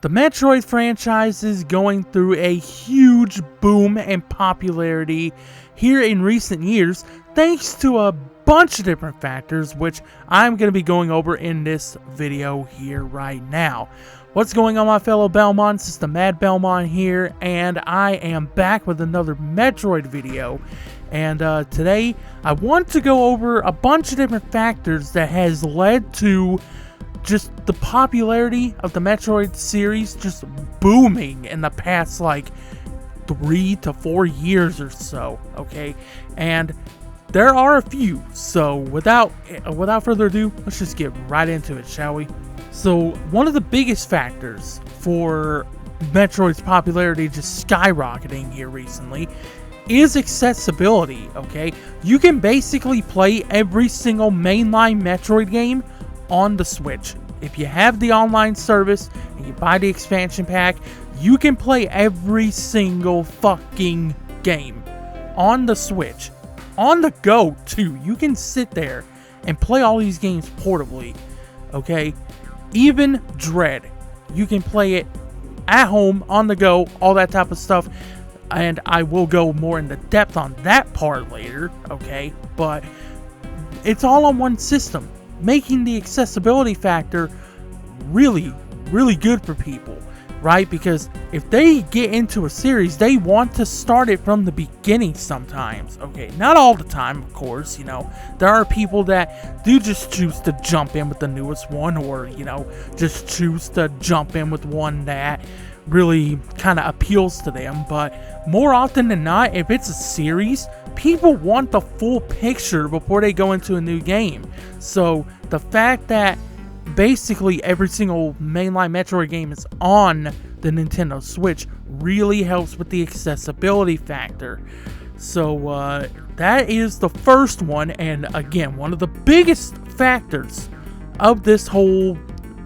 The Metroid franchise is going through a huge boom in popularity here in recent years, thanks to a bunch of different factors, which I'm going to be going over in this video here right now. What's going on, my fellow Belmonts? It's the Mad Belmont here, and I am back with another Metroid video. And today, I want to go over a bunch of different factors that has led to just the popularity of the Metroid series just booming in the past like 3 to 4 years or so, okay? And there are a few, so without further ado, let's just get right into it, shall we? So one of the biggest factors for Metroid's popularity just skyrocketing here recently is accessibility, okay? You can basically play every single mainline Metroid game on the Switch. If you have the online service and you buy the expansion pack, you can play every single fucking game on the Switch. On the go, too. You can sit there and play all these games portably, okay? Even Dread. You can play it at home, on the go, all that type of stuff. And I will go more into depth on that part later, okay? But it's all on one system, making the accessibility factor really, really good for people, right? Because if they get into a series, they want to start it from the beginning sometimes, okay? Not all the time, of course, you know. There are people that do just choose to jump in with the newest one, or, you know, just choose to jump in with one that really kind of appeals to them. But more often than not, if it's a series, people want the full picture before they go into a new game. So the fact that basically every single mainline Metroid game is on the Nintendo Switch really helps with the accessibility factor. So that is the first one, and again, one of the biggest factors of this whole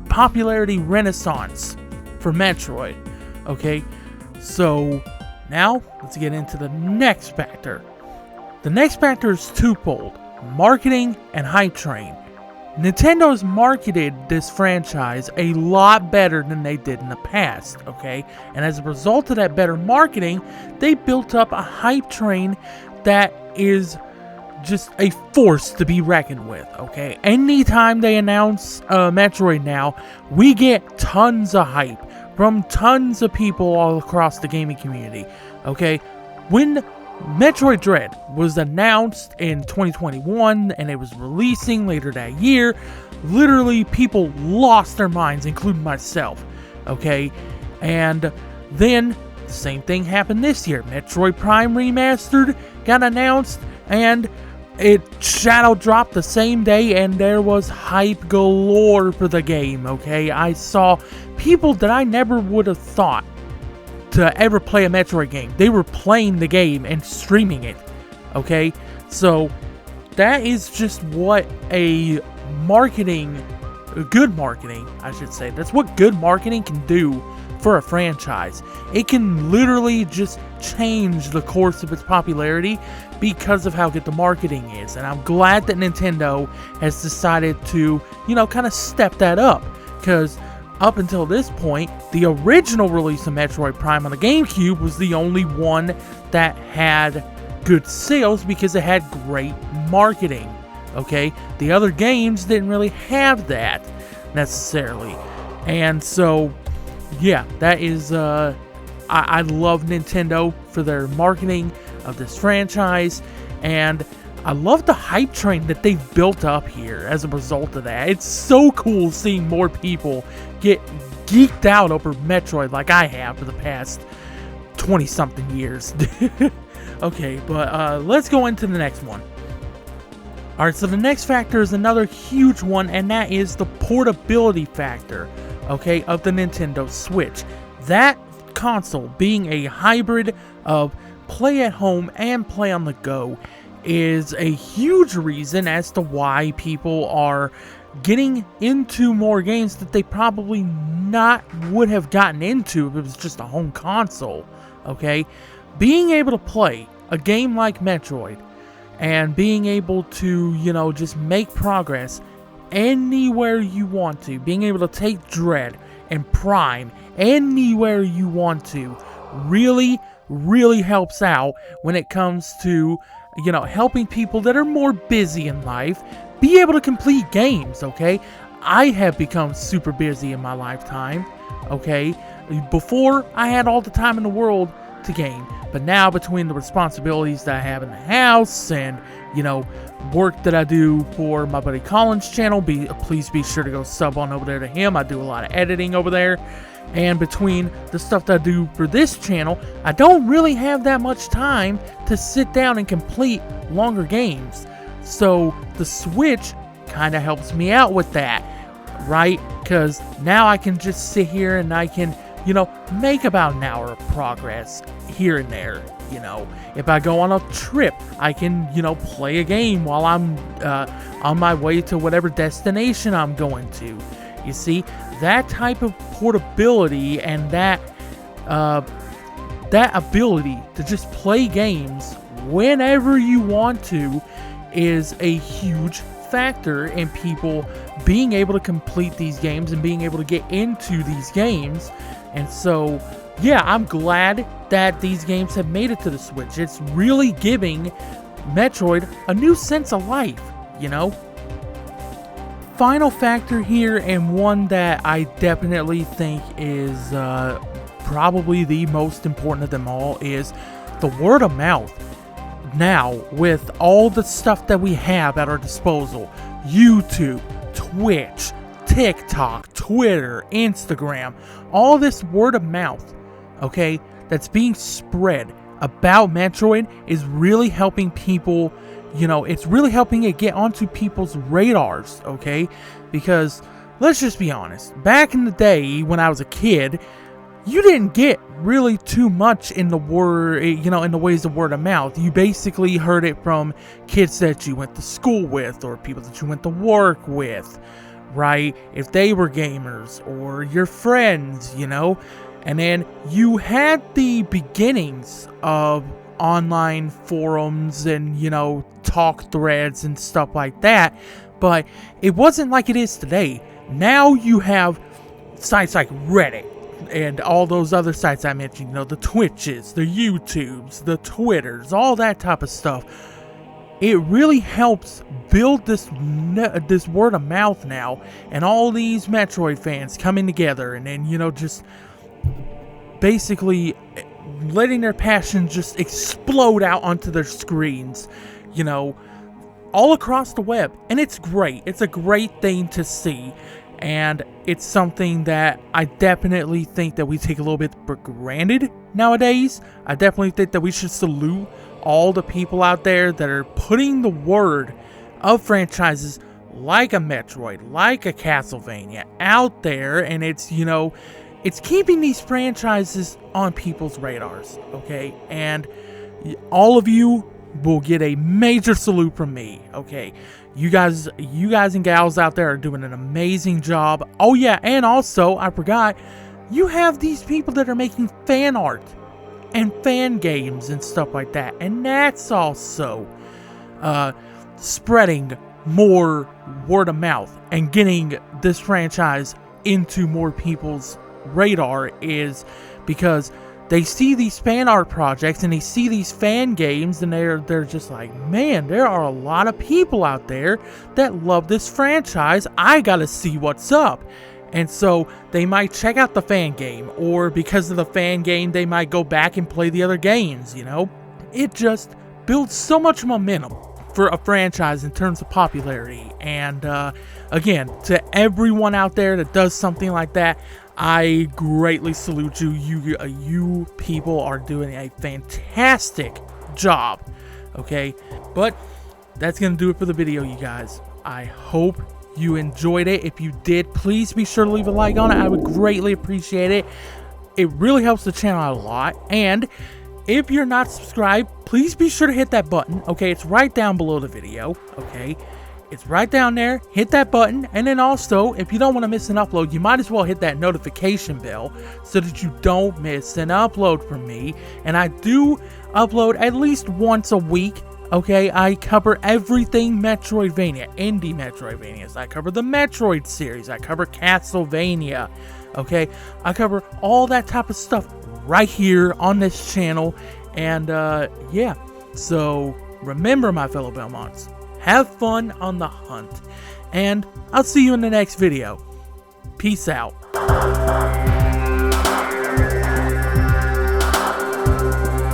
popularity renaissance for Metroid. Okay, so now let's get into the next factor. The next factor is twofold: marketing and hype train. Nintendo's marketed this franchise a lot better than they did in the past, okay? And as a result of that better marketing, they built up a hype train that is just a force to be reckoned with, okay? Anytime they announce Metroid now, we get tons of hype from tons of people all across the gaming community, okay? When Metroid Dread was announced in 2021 and it was releasing later that year, literally people lost their minds, including myself, okay? And then the same thing happened this year. Metroid Prime Remastered got announced and it shadow dropped the same day, and there was hype galore for the game, okay? I saw people that I never would have thought to ever play a Metroid game. They were playing the game and streaming it, okay? So that is just what good marketing, I should say. That's what good marketing can do for a franchise. It can literally just change the course of its popularity because of how good the marketing is. And I'm glad that Nintendo has decided to, you know, kind of step that up, because up until this point, the original release of Metroid Prime on the GameCube was the only one that had good sales because it had great marketing, okay? The other games didn't really have that necessarily. And so, yeah, that is, I love Nintendo for their marketing of this franchise, and I love the hype train that they've built up here as a result of that. It's so cool seeing more people get geeked out over Metroid like I have for the past 20-something years. Okay, but let's go into the next one. Alright, so the next factor is another huge one, and that is the portability factor, okay, of the Nintendo Switch. That console being a hybrid of play at home and play on the go is a huge reason as to why people are getting into more games that they probably not would have gotten into if it was just a home console, okay? Being able to play a game like Metroid and being able to, you know, just make progress anywhere you want to, being able to take Dread and Prime anywhere you want to really, really helps out when it comes to, helping people that are more busy in life be able to complete games, okay? I have become super busy in my lifetime, okay? Before, I had all the time in the world to game, but now between the responsibilities that I have in the house and, work that I do for my buddy Colin's channel, please be sure to go sub on over there to him. I do a lot of editing over there. And between the stuff that I do for this channel, I don't really have that much time to sit down and complete longer games. So the Switch kind of helps me out with that, right? Because now I can just sit here and I can, make about an hour of progress here and there. If I go on a trip, I can, play a game while I'm on my way to whatever destination I'm going to. You see, that type of portability and that ability to just play games whenever you want to is a huge factor in people being able to complete these games and being able to get into these games. And so, yeah, I'm glad that these games have made it to the Switch. It's really giving Metroid a new sense of life, Final factor here, and one that I definitely think is probably the most important of them all, is the word of mouth. Now, with all the stuff that we have at our disposal, YouTube, Twitch, TikTok, Twitter, Instagram, all this word of mouth, okay, that's being spread about Metroid is really helping people, it's really helping it get onto people's radars, okay? Because, let's just be honest, back in the day when I was a kid, you didn't get really too much in the word, in the ways of word of mouth. You basically heard it from kids that you went to school with, or people that you went to work with, right? If they were gamers, or your friends, And then you had the beginnings of online forums and, talk threads and stuff like that, but it wasn't like it is today. Now you have sites like Reddit and all those other sites I mentioned, the Twitches, the YouTubes, the Twitters, all that type of stuff. It really helps build this word of mouth now, and all these Metroid fans coming together and then, just basically letting their passion just explode out onto their screens, all across the web. And it's great. It's a great thing to see. And it's something that I definitely think that we take a little bit for granted nowadays. I definitely think that we should salute all the people out there that are putting the word of franchises like a Metroid, like a Castlevania out there. And it's, it's keeping these franchises on people's radars, okay? And all of you will get a major salute from me, okay? You guys and gals out there are doing an amazing job. Oh yeah, and also, I forgot, you have these people that are making fan art and fan games and stuff like that. And that's also spreading more word of mouth and getting this franchise into more people's radar, is because they see these fan art projects and they see these fan games and they're just like, man, there are a lot of people out there that love this franchise. I gotta see what's up. And so they might check out the fan game, or because of the fan game they might go back and play the other games. It just builds so much momentum for a franchise in terms of popularity. And again, to everyone out there that does something like that, I greatly salute you. You people are doing a fantastic job, okay? But that's going to do it for the video, you guys. I hope you enjoyed it. If you did, please be sure to leave a like on it. I would greatly appreciate it. It really helps the channel out a lot. And if you're not subscribed, please be sure to hit that button, okay? It's right down below the video, okay? It's right down there. Hit that button. And then also, if you don't want to miss an upload, you might as well hit that notification bell so that you don't miss an upload from me. And I do upload at least once a week, okay? I cover everything Metroidvania, indie Metroidvanias. I cover the Metroid series. I cover Castlevania. okay? I cover all that type of stuff right here on this channel, and yeah, so remember, my fellow Belmonts, have fun on the hunt, and I'll see you in the next video. Peace out.